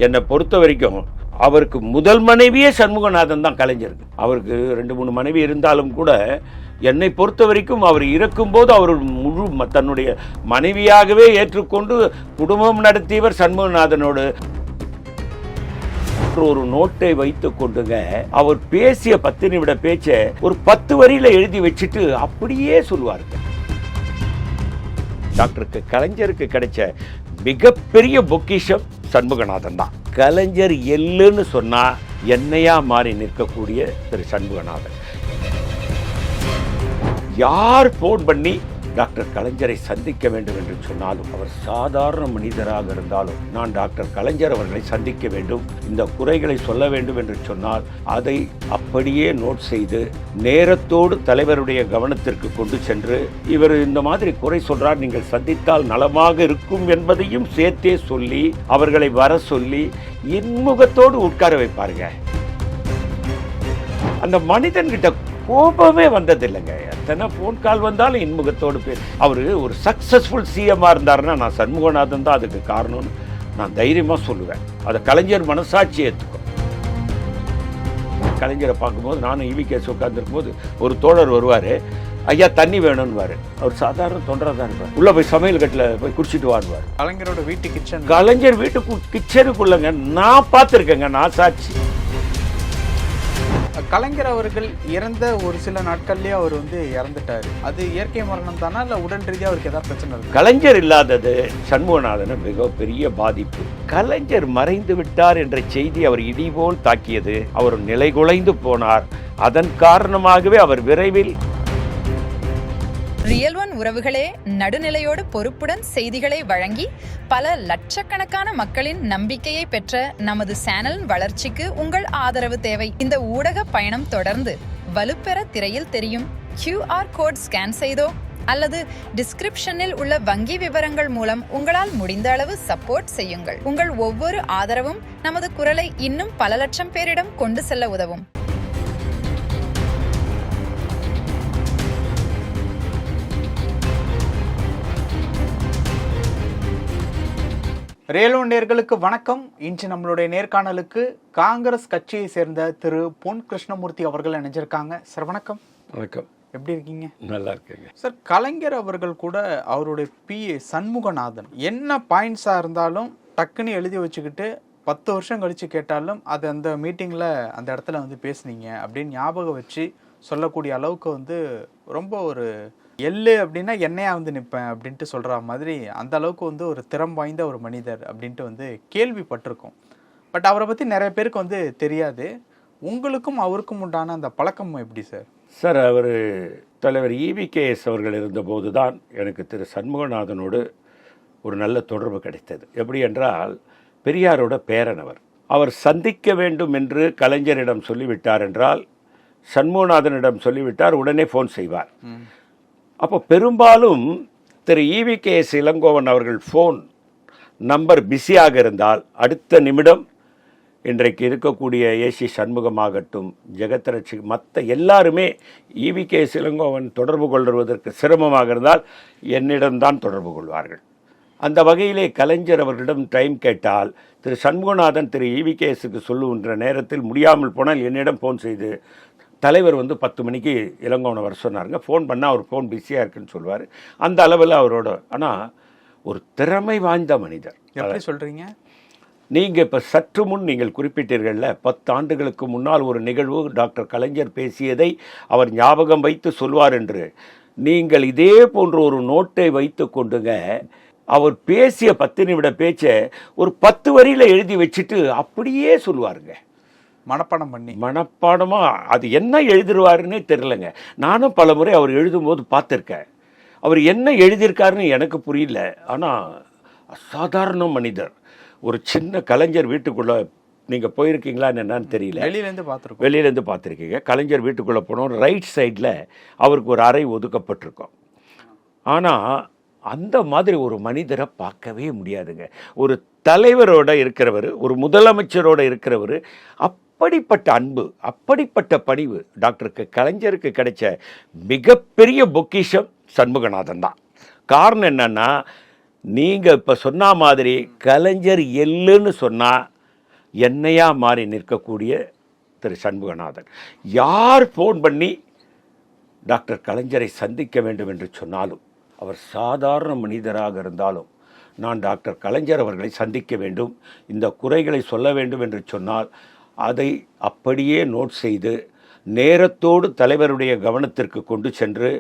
என்னை பொறுத்த வரைக்கும் அவருக்கு முதல் மனைவியே சண்முகநாதன் தான் கலைஞருக்கு. அவருக்கு 2-3 மனைவி இருந்தாலும் கூட என்னை பொறுத்த வரைக்கும் அவர் இருக்கும்போது அவர் முழு தன்னுடைய மனைவியாகவே ஏற்றுக்கொண்டு குடும்பம் நடத்தியவர் சண்முகநாதனோடு. ஒரு நோட்டை வைத்துக் கொண்டுங்க அவர் பேசிய 10 நிமிட பேச்சை ஒரு 10 வரியில எழுதி வச்சுட்டு அப்படியே சொல்லுவார்கள். டாக்டருக்கு கலைஞருக்கு கிடைச்ச மிகப்பெரிய பொக்கிஷம் சண்முகநாதன் தான். கலைஞர் எல்லுன்னு சொன்னா என்னையா மாறி நிற்கக்கூடிய திரு சண்முகநாதன். யார் போன் பண்ணி டாக்டர் கலைஞரை சந்திக்க வேண்டும் என்று சொன்னாலும், அவர் சாதாரண மனிதராக இருந்தாலும், நான் டாக்டர் கலைஞர் அவர்களை சந்திக்க வேண்டும், இந்த குறைகளை சொல்ல வேண்டும் என்று சொன்னால் அதை அப்படியே நோட் செய்து நேரத்தோடு தலைவருடைய கவனத்திற்கு கொண்டு சென்று, இவர் இந்த மாதிரி குறை சொல்றார், நீங்கள் சந்தித்தால் நலமாக இருக்கும் என்பதையும் சேர்த்தே சொல்லி அவர்களை வர சொல்லி இன்முகத்தோடு உட்கார வைப்பாருங்க. அந்த மனிதன்கிட்ட கோபமே வந்ததில்லைங்க. எத்தனை போன் கால் வந்தாலும் இன்முகத்தோடு பேர். அவர் ஒரு சக்சஸ்ஃபுல் சிஎம்மாக இருந்தாருன்னா நான் சண்முகநாதன் தான் அதுக்கு காரணம்னு நான் தைரியமாக சொல்லுவேன். அதை கலைஞர் மனசாட்சி ஏற்றுக்கும். கலைஞரை பார்க்கும்போது நானும் EVKS உட்காந்துருக்கும் போது ஒரு தோழர் வருவார், ஐயா தண்ணி வேணும்னுவார். அவர் சாதாரண தொண்டராக தான் இருப்பார். உள்ளே போய் சமையல் கட்டில் போய் குடிச்சிட்டு வாடுவார். கலைஞரோட வீட்டு கிச்சன், கலைஞர் வீட்டுக்கு கிச்சனுக்குள்ளங்க நான் பார்த்துருக்கேங்க, நான் சாட்சி. கலைஞர் அவர்கள் இறந்த ஒரு சில நாட்கள்லயே அவர் இறந்துட்டாரு. அது இயற்கை மரணம் தானா இல்ல உடல் ரீதியாக அவருக்கு ஏதாவது பிரச்சனை இருக்கு? கலைஞர் இல்லாதது சண்முகநாதன் மிகப்பெரிய பாதிப்பு. கலைஞர் மறைந்து விட்டார் என்ற செய்தி அவர் இடிபோல் தாக்கியது. அவர் நிலைகுலைந்து போனார். அதன் காரணமாகவே அவர் விரைவில். ரியல் ஒன் உறவுகளே, நடுநிலையோடு பொறுப்புடன் செய்திகளை வழங்கி பல லட்சக்கணக்கான மக்களின் நம்பிக்கையை பெற்ற நமது சேனலின் வளர்ச்சிக்கு உங்கள் ஆதரவு தேவை. இந்த ஊடக பயணம் தொடர்ந்து வலுப்பெற திரையில் தெரியும் QR கோட் ஸ்கேன் செய்தோ அல்லது டிஸ்கிரிப்ஷனில் உள்ள வங்கி விவரங்கள் மூலம் உங்களால் முடிந்த அளவு சப்போர்ட் செய்யுங்கள். உங்கள் ஒவ்வொரு ஆதரவும் நமது குரலை இன்னும் பல லட்சம் பேரிடம் கொண்டு செல்ல உதவும். ரியல் ஒன் நேயர்களுக்கு வணக்கம். இன்று நம்மளுடைய நேர்காணலுக்கு காங்கிரஸ் கட்சியை சேர்ந்த திரு பொன் கிருஷ்ணமூர்த்தி அவர்கள் இணைஞ்சிருக்காங்க. சார் வணக்கம். வணக்கம். எப்படி இருக்கீங்க? நல்லா இருக்கீங்க சார். கலைஞர் அவர்கள் கூட அவருடைய PA சண்முகநாதன் என்ன பாயிண்ட்ஸாக இருந்தாலும் டக்குன்னு எழுதி வச்சுக்கிட்டு 10 வருஷம் கழித்து கேட்டாலும் அது அந்த மீட்டிங்கில் அந்த இடத்துல பேசுனீங்க அப்படின்னு ஞாபகம் வச்சு சொல்லக்கூடிய அளவுக்கு ரொம்ப ஒரு எள்ளு அப்படின்னா என்னையா நிற்பேன் அப்படின்ட்டு சொல்கிற மாதிரி அந்த அளவுக்கு ஒரு திறம் வாய்ந்த ஒரு மனிதர் அப்படின்ட்டு கேள்விப்பட்டிருக்கோம். பட் அவரை பற்றி நிறைய பேருக்கு தெரியாது. உங்களுக்கும் அவருக்கும் உண்டான அந்த பழக்கம் எப்படி சார்? சார், அவர் தலைவர் EVKS அவர்கள் இருந்தபோது தான் எனக்கு திரு சண்முகநாதனோடு ஒரு நல்ல தொடர்பு கிடைத்தது. எப்படி என்றால், பெரியாரோட பேரனவர். அவர் சந்திக்க வேண்டும் என்று கலைஞரிடம் சொல்லிவிட்டார் என்றால் சண்முகநாதனிடம் சொல்லிவிட்டார், உடனே ஃபோன் செய்வார். அப்போ பெரும்பாலும் திரு EVKS இளங்கோவன் அவர்கள் ஃபோன் நம்பர் பிஸியாக இருந்தால் அடுத்த நிமிடம் இன்றைக்கு இருக்கக்கூடிய AC சண்முகமாகட்டும், ஜெகத்ரட்சி, மற்ற எல்லாருமே EVKS இளங்கோவன் தொடர்பு கொள்வதற்கு சிரமமாக இருந்தால் என்னிடம்தான் தொடர்பு கொள்வார்கள். அந்த வகையிலே கலைஞர் அவர்களிடம் டைம் கேட்டால் திரு சண்முகநாதன் திரு EVKSக்கு சொல்லுகின்ற நேரத்தில் முடியாமல் போனால் என்னிடம் ஃபோன் செய்து, தலைவர் 10 மணிக்கு இளங்கோவனை வர சொன்னாருங்க, ஃபோன் பண்ணால் அவர் ஃபோன் பிஸியாக இருக்குன்னு சொல்லுவார். அந்த அளவில் அவரோட. ஆனால் ஒரு திறமை வாய்ந்த மனிதர். எப்படி சொல்கிறீங்க? நீங்கள் இப்போ சற்று முன் நீங்கள் குறிப்பிட்டீர்கள்ல, 10 ஆண்டுகளுக்கு முன்னால் ஒரு நிகழ்வு டாக்டர் கலைஞர் பேசியதை அவர் ஞாபகம் வைத்து சொல்வார் என்று. நீங்கள் இதே போன்ற ஒரு நோட்டை வைத்து கொண்டுங்க அவர் பேசிய 10 நிமிட பேச்சை ஒரு 10 வரியில் எழுதி வச்சுட்டு அப்படியே சொல்லுவாருங்க. மனப்பாடமாக அது என்ன எழுதிருவாருன்னே தெரிலங்க. நானும் பல முறை அவர் எழுதும்போது பார்த்துருக்கேன். அவர் என்ன எழுதியிருக்காருன்னு எனக்கு புரியல. ஆனால் அசாதாரண மனிதர். ஒரு சின்ன கலைஞர் வீட்டுக்குள்ளே நீங்கள் போயிருக்கீங்களான்னு என்னன்னு தெரியல, வெளியிலேருந்து பார்த்துருக்கீங்க. கலைஞர் வீட்டுக்குள்ளே போனோம், ரைட் சைடில் அவருக்கு ஒரு அறை ஒதுக்கப்பட்டிருக்கும். ஆனால் அந்த மாதிரி ஒரு மனிதரை பார்க்கவே முடியாதுங்க. ஒரு தலைவரோட இருக்கிறவர், ஒரு முதலமைச்சரோட இருக்கிறவர், அப்படிப்பட்ட அன்பு, அப்படிப்பட்ட பணிவு டாக்டருக்கு கலைஞருக்கு கிடைச்ச மிகப்பெரிய பொக்கிஷம் சண்முகநாதன் தான். காரணம் என்னன்னா, நீங்கள் இப்போ சொன்ன மாதிரி கலைஞர் எல்லுன்னு சொன்னால் என்னையா மாறி நிற்கக்கூடிய திரு சண்முகநாதன். யார் ஃபோன் பண்ணி டாக்டர் கலைஞரை சந்திக்க வேண்டும் என்று சொன்னாலும், அவர் சாதாரண மனிதராக இருந்தாலும், நான் டாக்டர் கலைஞர் அவர்களை சந்திக்க வேண்டும், இந்த குறைகளை சொல்ல வேண்டும் என்று சொன்னால் அதை அப்படியே நோட் செய்து நேரத்தோடு தலைவருடைய கவனத்திற்கு கொண்டு சென்று,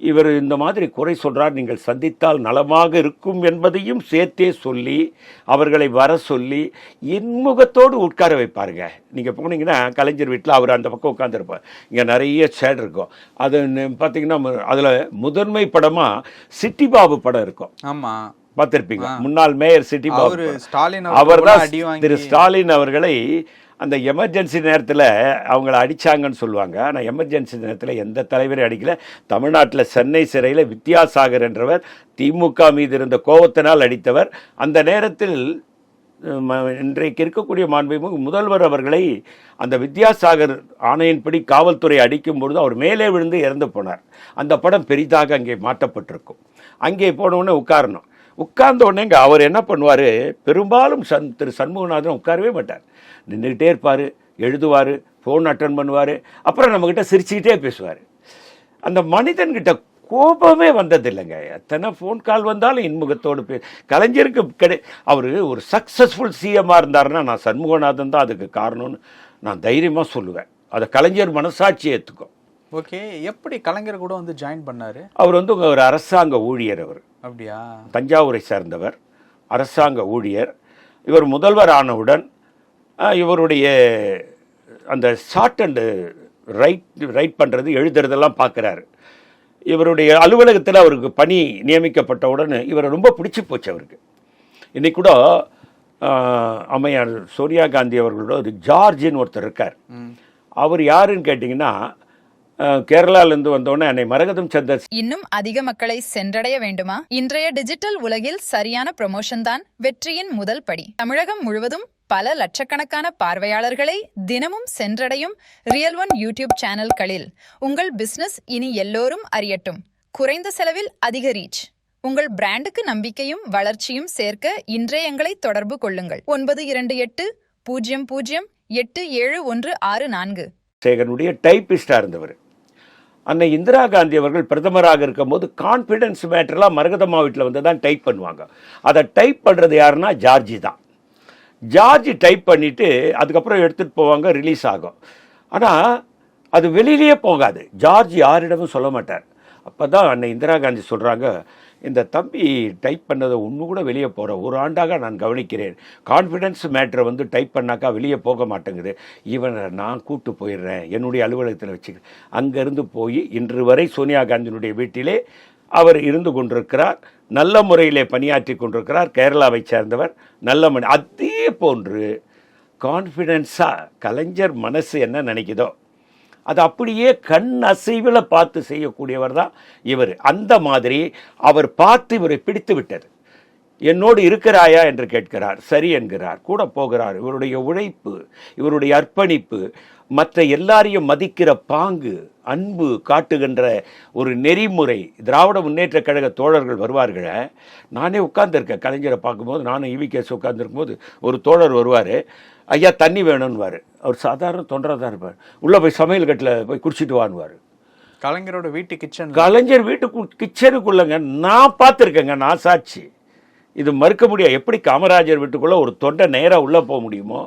இவர் இந்த மாதிரி குறை சொல்கிறார், நீங்கள் சந்தித்தால் நலமாக இருக்கும் என்பதையும் சேர்த்தே சொல்லி அவர்களை வர சொல்லி இன்முகத்தோடு உட்கார வைப்பாருங்க. நீங்கள் போனீங்கன்னா கலைஞர் வீட்டில் அவர் அந்த பக்கம் உட்காந்துருப்பார், இங்கே நிறைய சேர் இருக்கும். அது பார்த்தீங்கன்னா அதில் முதன்மை படமாக சிட்டி பாபு படம் இருக்கும். ஆமாம், பார்த்துருப்பீங்க. முன்னாள் மேயர் சிட்டி பாபு, ஸ்டாலின் அவர் தான் திரு ஸ்டாலின் அவர்களை அந்த எமர்ஜென்சி நேரத்தில் அவங்கள அடித்தாங்கன்னு சொல்லுவாங்க. ஆனால் எமர்ஜென்சி நேரத்தில் எந்த தலைவரையும் அடிக்கல. தமிழ்நாட்டில் சென்னை சிறையில் வித்யாசாகர் என்றவர் திமுக மீது இருந்த கோபத்தினால் அடித்தவர். அந்த நேரத்தில் இன்றைக்கு இருக்கக்கூடிய மாண்புமிகு முதல்வர் அவர்களை அந்த வித்யாசாகர் ஆணையின்படி காவல்துறை அடிக்கும் பொழுது அவர் மேலே விழுந்து இறந்து போனார். அந்த படம் பெரிதாக அங்கே மாற்றப்பட்டிருக்கும். அங்கே போனவுடனே உட்காரணும். உட்கார்ந்த உடனே அவர் என்ன பண்ணுவார், பெரும்பாலும் திரு சண்முகநாதன் உட்காரவே மாட்டார், நின்றுக்கிட்டே இருப்பார், எழுதுவார், ஃபோன் அட்டன் பண்ணுவார், அப்புறம் நம்மக்கிட்ட சிரிச்சுக்கிட்டே பேசுவார். அந்த மனிதன்கிட்ட கோபமே வந்ததில்லைங்க. எத்தனை ஃபோன் கால் வந்தாலும் இன்முகத்தோடு கலைஞருக்கு அவர் ஒரு சக்ஸஸ்ஃபுல் சிஎம்மாக இருந்தாருன்னா நான் சண்முகநாதன் தான் அதுக்கு காரணம்னு நான் தைரியமாக சொல்லுவேன். அதை கலைஞர் மனசாட்சி ஏற்றுக்கும். ஓகே, எப்படி கலைஞர் கூட வந்து ஜாயின் பண்ணார்? அவர் வந்து ஒரு அரசாங்க ஊழியர். அவர் அப்படியா? தஞ்சாவூரை சேர்ந்தவர், அரசாங்க ஊழியர். இவர் முதல்வர் ஆனவுடன் இவருடைய அந்த ஷார்ட் அண்டு ரைட் பண்ணுறது, எழுதுறதெல்லாம் பார்க்குறாரு. இவருடைய அலுவலகத்தில் அவருக்கு பணி நியமிக்கப்பட்டவுடன் இவரை ரொம்ப பிடிச்சி போச்சு அவருக்கு. இன்னைக்கு கூட அம்மையார் சோனியா காந்தி அவர்களோட ஒரு ஜார்ஜின்னு ஒருத்தர் இருக்கார். அவர் யாருன்னு கேட்டிங்கன்னா, கேரளாவிலிருந்து வந்தோடனே அன்னை மரகதம் சந்தர். இன்னும் அதிக மக்களை சென்றடைய வேண்டுமா? இன்றைய டிஜிட்டல் உலகில் சரியான ப்ரமோஷன் தான் வெற்றியின் முதல் படி. தமிழகம் முழுவதும் பல லட்சக்கணக்கான பார்வையாளர்களை தினமும் சென்றடையும் ரியல் ஒன் யூடியூப் சேனல்களில் உங்கள் பிசினஸ் இனி எல்லோரும் அறியட்டும். குறைந்த செலவில் அதிக ரீச். உங்கள் பிராண்டுக்கு நம்பிக்கையும் வளர்ச்சியும் சேர்க்க இன்றைய எங்களை தொடர்பு கொள்ளுங்கள். 9280087164. சேகனுடைய டைப்பிஸ்டாக இருந்தவர். அன்னை இந்திரா காந்தி அவர்கள் பிரதமராக இருக்கும்போது கான்ஃபிடன்ஸ் மேட்டர்லாம் மரகதம்மா வீட்டில் வந்து தான் டைப் பண்ணுவாங்க. அதை டைப் பண்ணுறது யாருன்னா ஜார்ஜி தான். ஜார்ஜி டைப் பண்ணிவிட்டு அதுக்கப்புறம் எடுத்துகிட்டு போவாங்க, ரிலீஸ் ஆகும். ஆனால் அது வெளியிலேயே போகாது. ஜார்ஜ் யாரிடமும் சொல்ல மாட்டார். அப்போ தான் அன்னை இந்திரா காந்தி சொல்கிறாங்க, இந்த தம்பி டைப் பண்ணதை ஒன்று கூட வெளியே போகிற ஒரு ஆண்டாக நான் கவனிக்கிறேன். கான்ஃபிடன்ஸ் மேட்ரை வந்து டைப் பண்ணாக்கா வெளியே போக மாட்டேங்குது. இவனை நான் கூட்டு போயிடுறேன், என்னுடைய அலுவலகத்தில் வச்சுக்கிறேன். அங்கேருந்து போய் இன்று வரை சோனியா காந்தியினுடைய வீட்டிலே அவர் இருந்து கொண்டிருக்கிறார். நல்ல முறையிலே பணியாற்றி கொண்டிருக்கிறார். கேரளாவை சேர்ந்தவர், நல்ல அதே போன்று கான்ஃபிடென்ஸாக கலைஞர் மனசு என்ன நினைக்குதோ அது அப்படியே கண் அசைவில் பார்த்து செய்யக்கூடியவர் தான் இவர். அந்த மாதிரி அவர் பார்த்து இவரை பிடித்து விட்டது. என்னோடு இருக்கிறாயா என்று கேட்கிறார், சரி என்கிறார், கூட போகிறார். இவருடைய உழைப்பு, இவருடைய அர்ப்பணிப்பு, மற்ற எல்லாரையும் மதிக்கிற பாங்கு, அன்பு காட்டுகின்ற ஒரு நெறிமுறை. திராவிட முன்னேற்ற கழக தோழர்கள் வருவார்கள். நானே உட்கார்ந்துருக்கேன் கலைஞரை பார்க்கும்போது, நானும் இவிகேஸ் உட்கார்ந்துருக்கும்போது ஒரு தோழர் வருவார், ஐயா தண்ணி வேணும்னுவார். அவர் சாதாரண தொண்டராக தான் இருப்பார். உள்ளே போய் சமையல் கட்டில் போய் குடிச்சிட்டு வாங்குவார். கலைஞரோட வீட்டு கிச்சன், கலைஞர் வீட்டு கிச்சனுக்குள்ளங்க நான் பார்த்துருக்கேங்க, நான் சாட்சி. இது மறுக்க முடியாது. எப்படி காமராஜர் வீட்டுக்குள்ளே ஒரு தொண்டை நேராக உள்ளே போக முடியுமோ,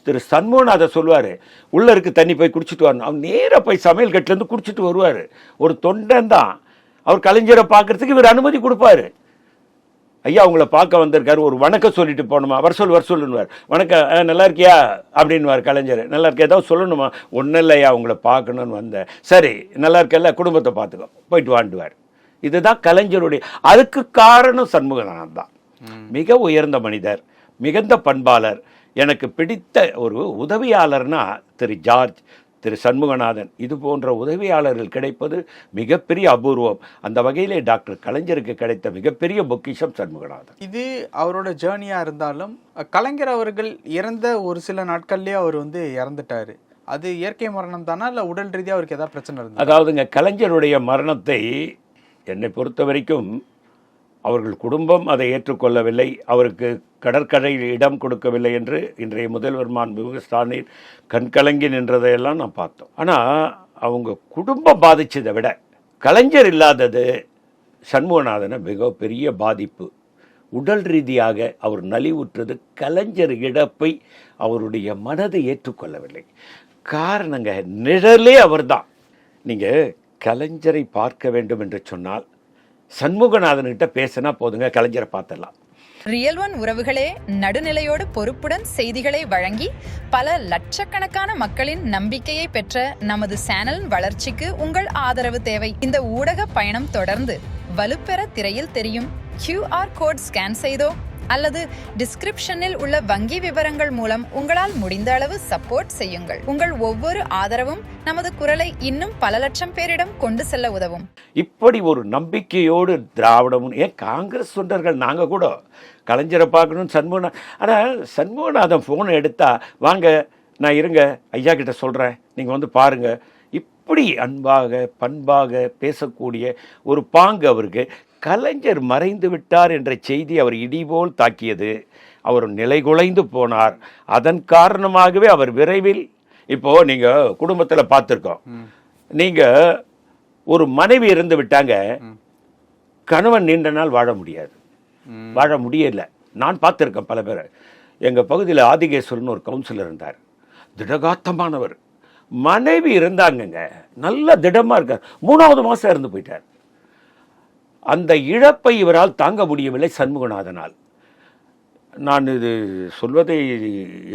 திரு சண்முகநாதன் சொல்லுவார், உள்ளே இருக்கு தண்ணி போய் குடிச்சிட்டு வரணும். அவர் நேராக போய் சமையல் கட்டிலேருந்து குடிச்சிட்டு வருவார். ஒரு தொண்டன் தான். அவர் கலைஞரை பார்க்குறதுக்கு இவர் அனுமதி கொடுப்பார். ஐயா உங்களை பார்க்க வந்திருக்காரு, ஒரு வணக்கம் சொல்லிட்டு போகணுமா, வர சொல்லுன்னுவார். வணக்கம், நல்லா இருக்கியா அப்படின்வார் கலைஞர். நல்லா இருக்க, ஏதாவது சொல்லணுமா, ஒன்றும் இல்லையா உங்களை பார்க்கணுன்னு வந்தேன். சரி நல்லா இருக்கல, குடும்பத்தை பார்த்துக்கோ, போயிட்டு வாண்டுவார். இதுதான் கலைஞருடைய. அதுக்கு காரணம் சண்முகநாதன் தான். மிக உயர்ந்த மனிதர், மிகுந்த பண்பாளர். எனக்கு பிடித்த ஒரு உதவியாளர்னா திரு ஜார்ஜ், திரு சண்முகநாதன். இது போன்ற உதவியாளர்கள் கிடைப்பது மிகப்பெரிய அபூர்வம். அந்த வகையிலே டாக்டர் கலைஞருக்கு கிடைத்த மிகப்பெரிய பொக்கிஷம் சண்முகநாதன். இது அவரோட ஜேர்னியாக இருந்தாலும் கலைஞர் அவர்கள் இறந்த ஒரு சில நாட்கள்லேயே அவர் வந்து இறந்துட்டார். அது இயற்கை மரணம் தானா, இல்லை உடல் ரீதியாக அவருக்கு ஏதாவது பிரச்சனை இருந்தது? அதாவதுங்க, கலைஞருடைய மரணத்தை என்னை பொறுத்த வரைக்கும் அவர்கள் குடும்பம் அதை ஏற்றுக்கொள்ளவில்லை, அவருக்கு கடற்கரையில் இடம் கொடுக்கவில்லை என்று இன்றைய முதல்வர் மாண்புமிகு ஸ்டாலின் கண்கலங்கி நின்றதையெல்லாம் நான் பார்த்தோம். ஆனால் அவங்க குடும்பம் பாதிச்சதை விட கலைஞர் இல்லாதது சண்முகநாதனை மிகப்பெரிய பாதிப்பு. உடல் ரீதியாக அவர் நலிவுற்றது. கலைஞர் இழப்பை அவருடைய மனதை ஏற்றுக்கொள்ளவில்லை. காரணங்க, நிழலே அவர்தான். நீங்கள் கலைஞரை பார்க்க வேண்டும் என்று சொன்னால் சண்முகநாதன்கிட்ட பேசினா போதுங்க, கலைஞரை பார்த்துடலாம். ரியல் ஒன் உறவுகளே, நடுநிலையோடு பொறுப்புடன் செய்திகளை வழங்கி பல லட்சக்கணக்கான மக்களின் நம்பிக்கையை பெற்ற நமது சேனலின் வளர்ச்சிக்கு உங்கள் ஆதரவு தேவை. இந்த ஊடக பயணம் தொடர்ந்து வலுப்பெற திரையில் தெரியும் QR கோட் ஸ்கேன் செய்தோ அல்லது டிஸ்கிரிப்ஷனில் உள்ள வங்கி விவரங்கள் மூலம் உங்களால் முடிந்த அளவு சப்போர்ட் செய்யுங்கள். உங்கள் ஒவ்வொரு ஆதரவும் நமது குரலை இன்னும் பல லட்சம் பேரிடம் கொண்டு செல்ல உதவும். இப்படி ஒரு நம்பிக்கையோடு திராவிடமும், ஏன் காங்கிரஸ் தொண்டர்கள் நாங்கள் கூட கலைஞரை பார்க்கணும் சண்முகநாதன். ஆனால் சண்முகநாதன் ஃபோனை எடுத்தா, வாங்க நான் இருங்க ஐயா கிட்ட சொல்கிறேன், நீங்கள் வந்து பாருங்கள். இப்படி அன்பாக பண்பாக பேசக்கூடிய ஒரு பாங்கு அவருக்கு. கலைஞர் மறைந்து விட்டார் என்ற செய்தி அவர் இடிபோல் தாக்கியது. அவர் நிலைகுலைந்து போனார். அதன் காரணமாகவே அவர் விரைவில், இப்போது நீங்கள் குடும்பத்தில் பார்த்துருக்கோம், நீங்கள் ஒரு மனைவி இருந்து விட்டாங்க, கணவன் நீண்ட நாள் வாழ முடியல. நான் பார்த்துருக்கேன் பல பேரை. எங்கள் பகுதியில் ஆதிகேஸ்வரன் ஒரு கவுன்சிலர் இருந்தார், திடகாத்தமானவர். மனைவி இருந்தாங்கங்க, நல்ல திடமாக இருக்கார். 3வது மாதம் இறந்து போயிட்டார். அந்த இழப்பை இவரால் தாங்க முடியவில்லை சண்முகநாதனால். நான் இது சொல்வதை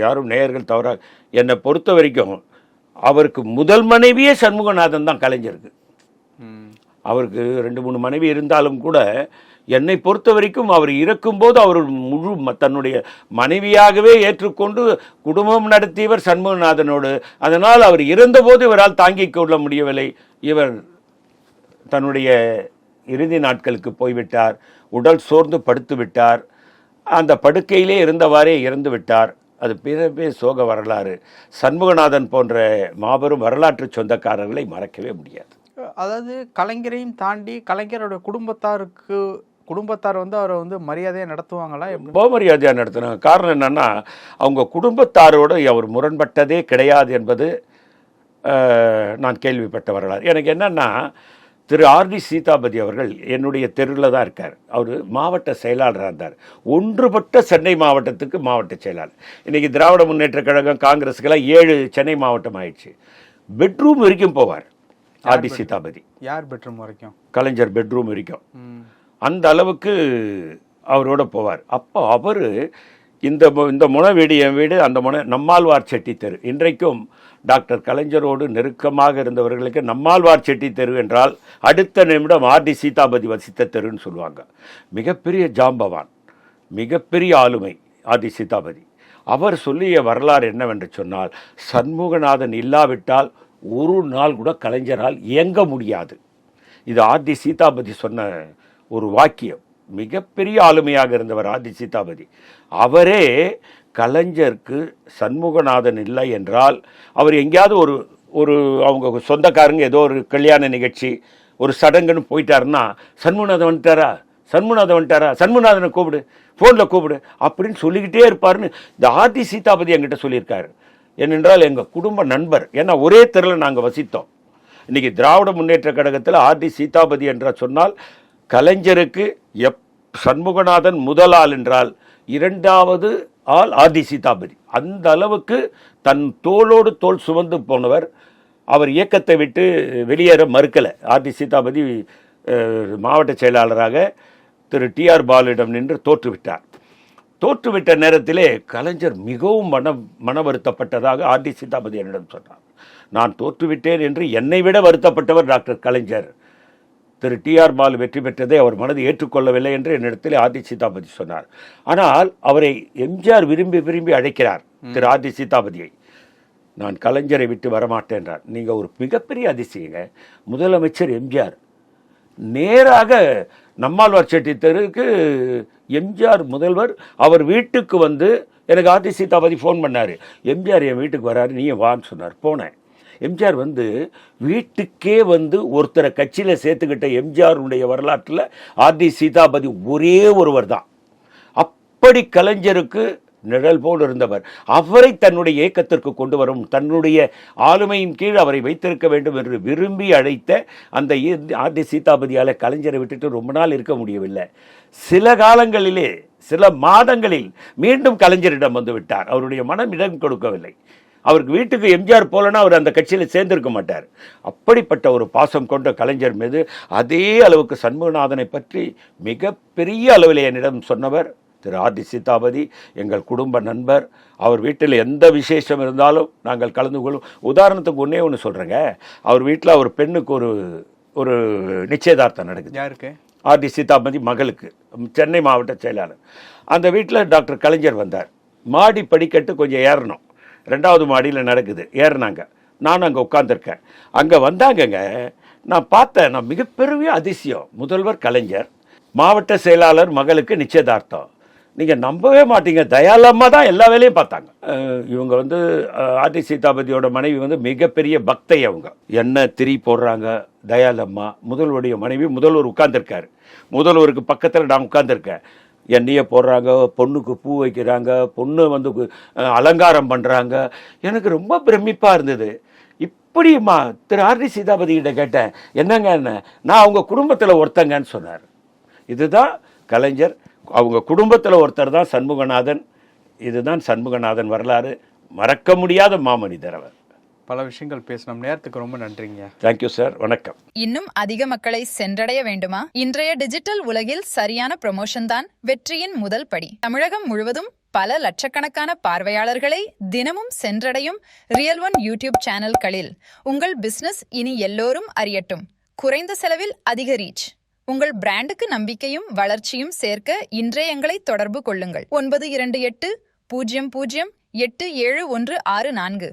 யாரும் நேயர்கள் தவறாக, என்னை பொறுத்த வரைக்கும் அவருக்கு முதல் மனைவியே சண்முகநாதன் தான் கலைஞருக்கு. அவருக்கு 2-3 மனைவி இருந்தாலும் கூட என்னை பொறுத்த வரைக்கும் அவர் இருக்கும்போது அவர் முழு தன்னுடைய மனைவியாகவே ஏற்றுக்கொண்டு குடும்பம் நடத்தியவர் சண்முகநாதனோடு. அதனால் அவர் இருந்தபோது இவரால் தாங்கிக் கொள்ள முடியவில்லை. இவர் தன்னுடைய இறுதி நாட்களுக்கு போய்விட்டார். உடல் சோர்ந்து படுத்து விட்டார். அந்த படுக்கையிலே இருந்தவாறே இறந்து விட்டார். அது பிறவே சோக வரலாறு. சண்முகநாதன் போன்ற மாபெரும் வரலாற்று சொந்தக்காரர்களை மறக்கவே முடியாது. அதாவது கலைஞரையும் தாண்டி கலைஞரோட குடும்பத்தார் வந்து அவரை வந்து மரியாதையாக நடத்துவாங்களா? ரொம்ப மரியாதையாக நடத்தினாங்க. காரணம் என்னன்னா, அவங்க குடும்பத்தாரோடு அவர் முரண்பட்டதே கிடையாது என்பது நான் கேள்விப்பட்ட வரலாறு. எனக்கு என்னன்னா, திரு R.D. சீதாபதி அவர்கள் என்னுடைய தெருவில் தான் இருக்கார். அவர் மாவட்ட செயலாளராக இருந்தார். ஒன்றுபட்ட சென்னை மாவட்டத்துக்கு மாவட்ட செயலாளர். இன்றைக்கி திராவிட முன்னேற்ற கழகம் காங்கிரஸுக்கெல்லாம் 7 சென்னை மாவட்டம் ஆயிடுச்சு. பெட்ரூம் வரைக்கும் போவார் R.D. சீதாபதி. யார் பெட்ரூம் வரைக்கும்? கலைஞர் பெட்ரூம் வரைக்கும். அந்த அளவுக்கு அவரோட போவார். அப்போ அவர் இந்த முனை வீடு என் வீடு, அந்த முனை நம்மாழ்வார் செட்டி தெரு. இன்றைக்கும் டாக்டர் கலைஞரோடு நெருக்கமாக இருந்தவர்களுக்கு நம்மாழ்வார் செட்டி தெரு என்றால் அடுத்த நிமிடம் R.D. சீதாபதி வசித்த தெருன்னு சொல்லுவாங்க. மிகப்பெரிய ஜாம்பவான், மிகப்பெரிய ஆளுமை R.D. சீதாபதி. அவர் சொல்லிய வரலாறு என்னவென்று சொன்னால், சண்முகநாதன் இல்லாவிட்டால் ஒரு நாள் கூட கலைஞரால் இயங்க முடியாது. இது R.D. சீதாபதி சொன்ன ஒரு வாக்கியம். மிகப்பெரிய ஆளுமையாக இருந்தவர் R.D. சீதாபதி. அவரே கலைஞருக்கு சண்முகநாதன் இல்லை என்றால், அவர் எங்கேயாவது ஒரு அவங்க சொந்தக்காரங்க ஏதோ ஒரு கல்யாண நிகழ்ச்சி ஒரு சடங்குன்னு போயிட்டாருன்னா, சண்முகநாதன் வந்துட்டாரா, சண்முகநாதனை கூப்பிடு, ஃபோனில் கூப்பிடு அப்படின்னு சொல்லிக்கிட்டே இருப்பாருன்னு இந்த R.D. சீதாபதி என்கிட்ட சொல்லியிருக்காரு. ஏனென்றால் எங்கள் குடும்ப நண்பர். ஏன்னா ஒரே தெருவில் நாங்கள் வசித்தோம். இன்றைக்கி திராவிட முன்னேற்ற கழகத்தில் R.D. சீதாபதி என்ற சொன்னால் கலைஞருக்கு சண்முகநாதன் முதல் ஆள் என்றால் 2வது ஆள் R.D. சீதாபதி. அந்த அளவுக்கு தன் தோளோடு தோள் சுமந்து போனவர். அவர் இயக்கத்தை விட்டு வெளியேற மறுக்கலை. R.D. சீதாபதி மாவட்ட செயலாளராக திரு T.R. பாலுவிடம் நின்று தோற்றுவிட்ட நேரத்திலே கலைஞர் மிகவும் மன வருத்தப்பட்டதாக R.D. சீதாபதி என்னிடம் சொன்னார். நான் தோற்றுவிட்டேன் என்று என்னை விட வருத்தப்பட்டவர் டாக்டர் கலைஞர். திரு T.R. பாலு வெற்றி பெற்றதை அவர் மனதை ஏற்றுக்கொள்ளவில்லை என்று என்னிடத்தில் R.D. சீதாபதி சொன்னார். ஆனால் அவரை எம்ஜிஆர் விரும்பி அழைக்கிறார் திரு R.D. சீதாபதியை. நான் கலைஞரை விட்டு வரமாட்டேன் என்றார். நீங்கள் ஒரு மிகப்பெரிய அதிசயங்க. முதலமைச்சர் எம்ஜிஆர் நேராக நம்மாழ்வார் செட்டி தெருக்கு எம்ஜிஆர் முதல்வர் அவர் வீட்டுக்கு வந்து எனக்கு R.D. சீதாபதி ஃபோன் பண்ணார். எம்ஜிஆர் என் வீட்டுக்கு வராரு, நீ வான்னு சொன்னார். போனேன். எம்ஜிஆர் வந்து வீட்டுக்கே வந்து ஒருத்தரை கட்சியில் சேர்த்துக்கிட்ட எம்ஜிஆருடைய வரலாற்றில் ஆர்டி சீதாபதி ஒரே ஒருவர் தான். அப்படி கலைஞருக்கு நிழல் போல் இருந்தவர். அவரை தன்னுடைய இயக்கத்திற்கு கொண்டு வரும், தன்னுடைய ஆளுமையின் கீழ் அவரை வைத்திருக்க வேண்டும் என்று விரும்பி அழைத்த அந்த ஆர்டி சீதாபதியால் கலைஞரை விட்டுட்டு ரொம்ப நாள் இருக்க முடியவில்லை. சில காலங்களிலே, சில மாதங்களில் மீண்டும் கலைஞரிடம் வந்து விட்டார். அவருடைய மனம் இடம் கொடுக்கவில்லை. அவருக்கு வீட்டுக்கு எம்ஜிஆர் போலனா அவர் அந்த கட்சியில் சேர்ந்திருக்க மாட்டார். அப்படிப்பட்ட ஒரு பாசம் கொண்ட கலைஞர் மீது அதே அளவுக்கு சண்முகநாதனை பற்றி மிகப்பெரிய அளவில் என்னிடம் சொன்னவர் திரு ஆர்டி சீதாபதி. எங்கள் குடும்ப நண்பர். அவர் வீட்டில் எந்த விசேஷம் இருந்தாலும் நாங்கள் கலந்து கொள்ளும். உதாரணத்துக்கு ஒன்று சொல்கிறேங்க. அவர் வீட்டில் அவர் பெண்ணுக்கு ஒரு நிச்சயதார்த்தம் நடக்குது. யாருக்கு? ஆர்டி சீதாபதி மகளுக்கு, சென்னை மாவட்ட செயலாளர். அந்த வீட்டில் டாக்டர் கலைஞர் வந்தார். மாடி படிக்கட்டு கொஞ்சம் ஏறணும், 2வது மாடியில் நடக்குது. ஏறினாங்க, நானும் அங்கே உட்காந்துருக்கேன். அங்கே வந்தாங்கங்க, நான் பார்த்தேன். நான் மிகப்பெரிய அதிசயம். முதல்வர் கலைஞர், மாவட்ட செயலாளர் மகளுக்கு நிச்சயதார்த்தம். நீங்கள் நம்பவே மாட்டீங்க, தயாளம்மா தான் எல்லா வேலையும் பார்த்தாங்க. இவங்க வந்து ஆர்டி சீதாபதியோட மனைவி வந்து மிகப்பெரிய பக்தை. அவங்க எண்ணெய் திரி போடுறாங்க. தயாளம்மா முதல்வருடைய மனைவி. முதல்வர் உட்கார்ந்துருக்காரு. முதல்வருக்கு பக்கத்தில் நான் உட்கார்ந்துருக்கேன். எண்ணெயை போடுறாங்க, பொண்ணுக்கு பூ வைக்கிறாங்க, பொண்ணு வந்து அலங்காரம் பண்ணுறாங்க. எனக்கு ரொம்ப பிரமிப்பாக இருந்தது. இப்படிமா திரு ஆர்டி சீதாபதி கிட்ட கேட்டேன், என்னங்க என்ன, நான் அவங்க குடும்பத்தில் ஒருத்தங்கன்னு சொன்னார். இதுதான் கலைஞர். அவங்க குடும்பத்தில் ஒருத்தர் தான் சண்முகநாதன். இதுதான் சண்முகநாதன் வரலாறு. மறக்க முடியாத மாமனிதர் அவர். பல விஷயங்கள் பேசணும். நேரத்துக்கு ரொம்ப நன்றிங்க. Thank you sir. வணக்கம். இன்னும் அதிக மக்களை சென்றடைய வேண்டுமா? இன்றைய டிஜிட்டல் உலகில் சரியான ப்ரமோஷன் தான் வெற்றியின் முதல் படி. தமிழகம் முழுவதும் பல லட்சக்கணக்கான பார்வையாளர்களை தினமும் சென்றடையும் ரியல் ஒன் யூடியூப் சேனல்களில் உங்கள் பிசினஸ் இனி எல்லோரும் அறியட்டும். குறைந்த செலவில் அதிக ரீச். உங்கள் பிராண்டுக்கு நம்பிக்கையும் வளர்ச்சியும் சேர்க்க இன்றே எங்களை தொடர்பு கொள்ளுங்கள். 9280087164.